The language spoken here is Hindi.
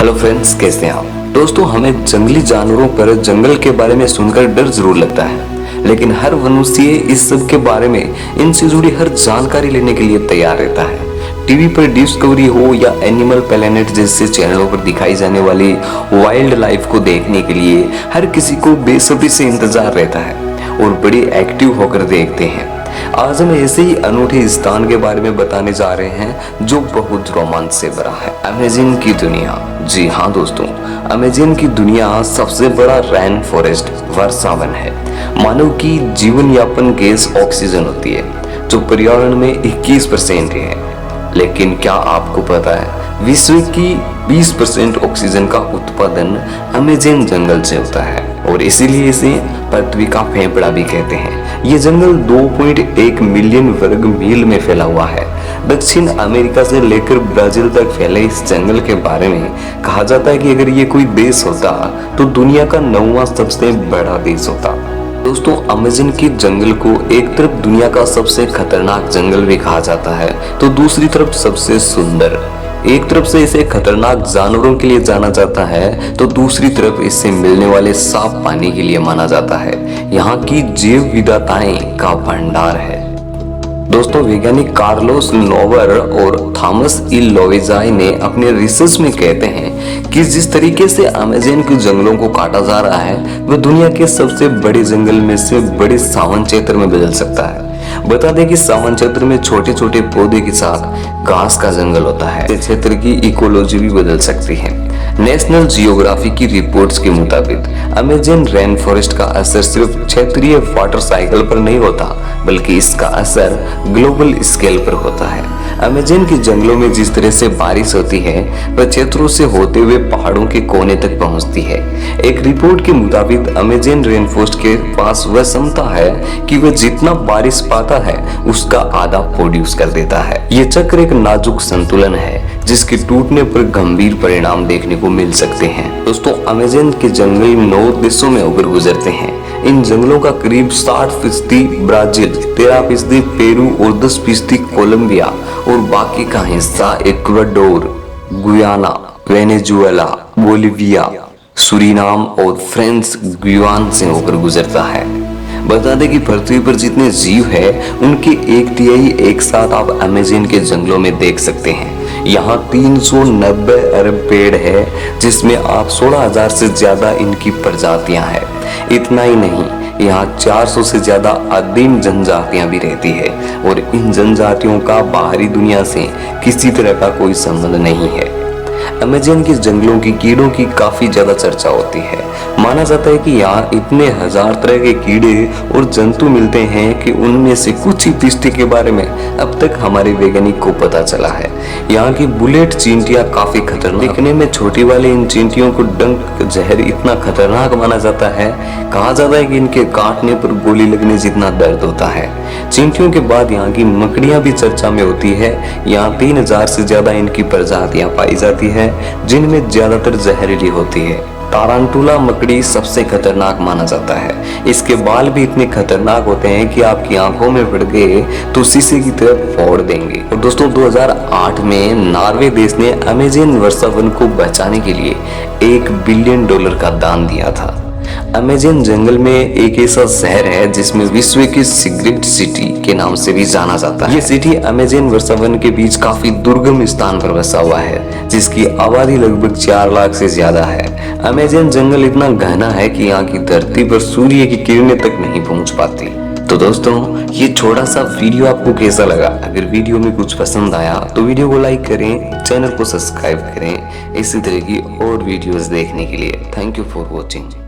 हेलो फ्रेंड्स, कैसे हैं आप। दोस्तों, हमें जंगली जानवरों पर जंगल के बारे में सुनकर डर जरूर लगता है, लेकिन हर मनुष्य इस सब के बारे में इनसे जुड़ी हर जानकारी लेने के लिए तैयार रहता है। टीवी पर डिस्कवरी हो या एनिमल प्लेनेट जैसे चैनलों पर दिखाई जाने वाली वाइल्ड लाइफ को देखने के लिए हर किसी को बेसब्री से इंतजार रहता है और बड़ी एक्टिव होकर देखते हैं। आज हम ऐसे ही अनूठे स्थान के बारे में बताने जा रहे हैं जो बहुत रोमांच से भरा है, अमेज़न की दुनिया। जी हाँ दोस्तों, अमेज़न की दुनिया सबसे बड़ा रेन फॉरेस्ट वर्षावन है। मानव की जीवन यापन गैस ऑक्सीजन होती है जो पर्यावरण में 21% है। लेकिन क्या आपको पता है विश्व की 20% ऑक्सीजन का उत्पादन अमेज़न जंगल से होता है और इसीलिए इसे पृथ्वी का फेफड़ा भी कहते हैं। ये जंगल 2.1 मिलियन वर्ग मील में फैला हुआ है। दक्षिण अमेरिका से लेकर ब्राजील तक फैले इस जंगल के बारे में कहा जाता है कि अगर ये कोई देश होता तो दुनिया का 9वां सबसे बड़ा देश होता। दोस्तों, अमेज़न के जंगल को एक तरफ दुनिया का सबसे खतरनाक जंगल भी कहा जाता है तो दूसरी तरफ सबसे सुंदर। एक तरफ से इसे खतरनाक जानवरों के लिए जाना जाता है तो दूसरी तरफ इससे मिलने वाले साफ पानी के लिए माना जाता है। यहाँ की जैव विविधताएं का भंडार है। दोस्तों, वैज्ञानिक कार्लोस नोवर और थॉमस ई लोवेजाई ने अपने रिसर्च में कहते हैं कि जिस तरीके से अमेज़न के जंगलों को काटा जा रहा है वह दुनिया के सबसे बड़े जंगल में से बड़े सावन क्षेत्र में बदल सकता है। बता दें कि सावन क्षेत्र में छोटे छोटे पौधे के साथ घास का जंगल होता है। इस क्षेत्र की इकोलॉजी भी बदल सकती है। नेशनल जियोग्राफी की रिपोर्ट्स के मुताबिक अमेज़न रेन फॉरेस्ट का असर सिर्फ क्षेत्रीय वाटर साइकिल पर नहीं होता बल्कि इसका असर ग्लोबल स्केल पर होता है। अमेज़न के जंगलों में जिस तरह से बारिश होती है वह क्षेत्रों से होते हुए पहाड़ों के कोने तक पहुंचती है। एक रिपोर्ट के मुताबिक अमेज़न रेन फॉरेस्ट के पास वह क्षमता है कि वह जितना बारिश पाता है उसका आधा प्रोड्यूस कर देता है। ये चक्र एक नाजुक संतुलन है जिसके टूटने पर गंभीर परिणाम देखने को मिल सकते हैं। दोस्तों, अमेज़न के जंगल 9 देशों में होकर गुजरते हैं। इन जंगलों का करीब 60% ब्राजील, 13% पेरू और 10% कोलंबिया और बाकी का हिस्सा Ecuador, Guyana, Venezuela, Bolivia, Suriname और फ्रेंच गुयाना से होकर गुजरता है। बता दें कि पृथ्वी पर जितने जीव है उनके 1/3 एक साथ आप अमेज़न के जंगलों में देख सकते हैं। यहाँ 390 अरब पेड़ है जिसमें आप 16,000 से ज्यादा इनकी प्रजातियां हैं। इतना ही नहीं, यहाँ 400 से ज्यादा आदिम जनजातियां भी रहती है और इन जनजातियों का बाहरी दुनिया से किसी तरह का कोई संबंध नहीं है। अमेज़न के जंगलों की कीड़ों की काफी ज्यादा चर्चा होती है। माना जाता है कि यहाँ इतने हजार तरह के कीड़े और जंतु मिलते हैं कि उनमें से कुछ ही पुष्टि के बारे में अब तक हमारे वैज्ञानिक को पता चला है। यहाँ की बुलेट चींटियां काफी खतरनाक, दिखने में छोटी वाले इन चींटियों को डंक जहर इतना खतरनाक माना जाता है। कहा जाता है कि इनके काटने पर गोली लगने जितना दर्द होता है। चींटियों के बाद यहाँ की मकड़ियां भी चर्चा में होती है। यहाँ 3000 से ज्यादा इनकी प्रजातियां पाई जाती है जिनमें ज्यादातर जहरीली होती है। टारंटुला मकड़ी सबसे खतरनाक माना जाता है। इसके बाल भी इतने खतरनाक होते हैं कि आपकी आंखों में पड़ गए तो शीशे की तरफ फोड़ देंगे। और दोस्तों, 2008 में नॉर्वे देश ने अमेज़न वर्षावन को बचाने के लिए $1 बिलियन का दान दिया था। अमेज़न जंगल में एक ऐसा शहर है जिसमें विश्व की सीक्रेट सिटी के नाम से भी जाना जाता है। ये सिटी अमेज़न वर्षावन के बीच काफी दुर्गम स्थान पर बसा हुआ है जिसकी आबादी लगभग 4 लाख से ज्यादा है। अमेज़न जंगल इतना घना है कि यहाँ की धरती पर सूर्य की किरणें तक नहीं पहुंच पाती। तो दोस्तों, ये छोटा सा वीडियो आपको कैसा लगा? अगर वीडियो में कुछ पसंद आया तो वीडियो को लाइक करें, चैनल को सब्सक्राइब करें इसी तरह की और वीडियोस देखने के लिए। Thank you for watching.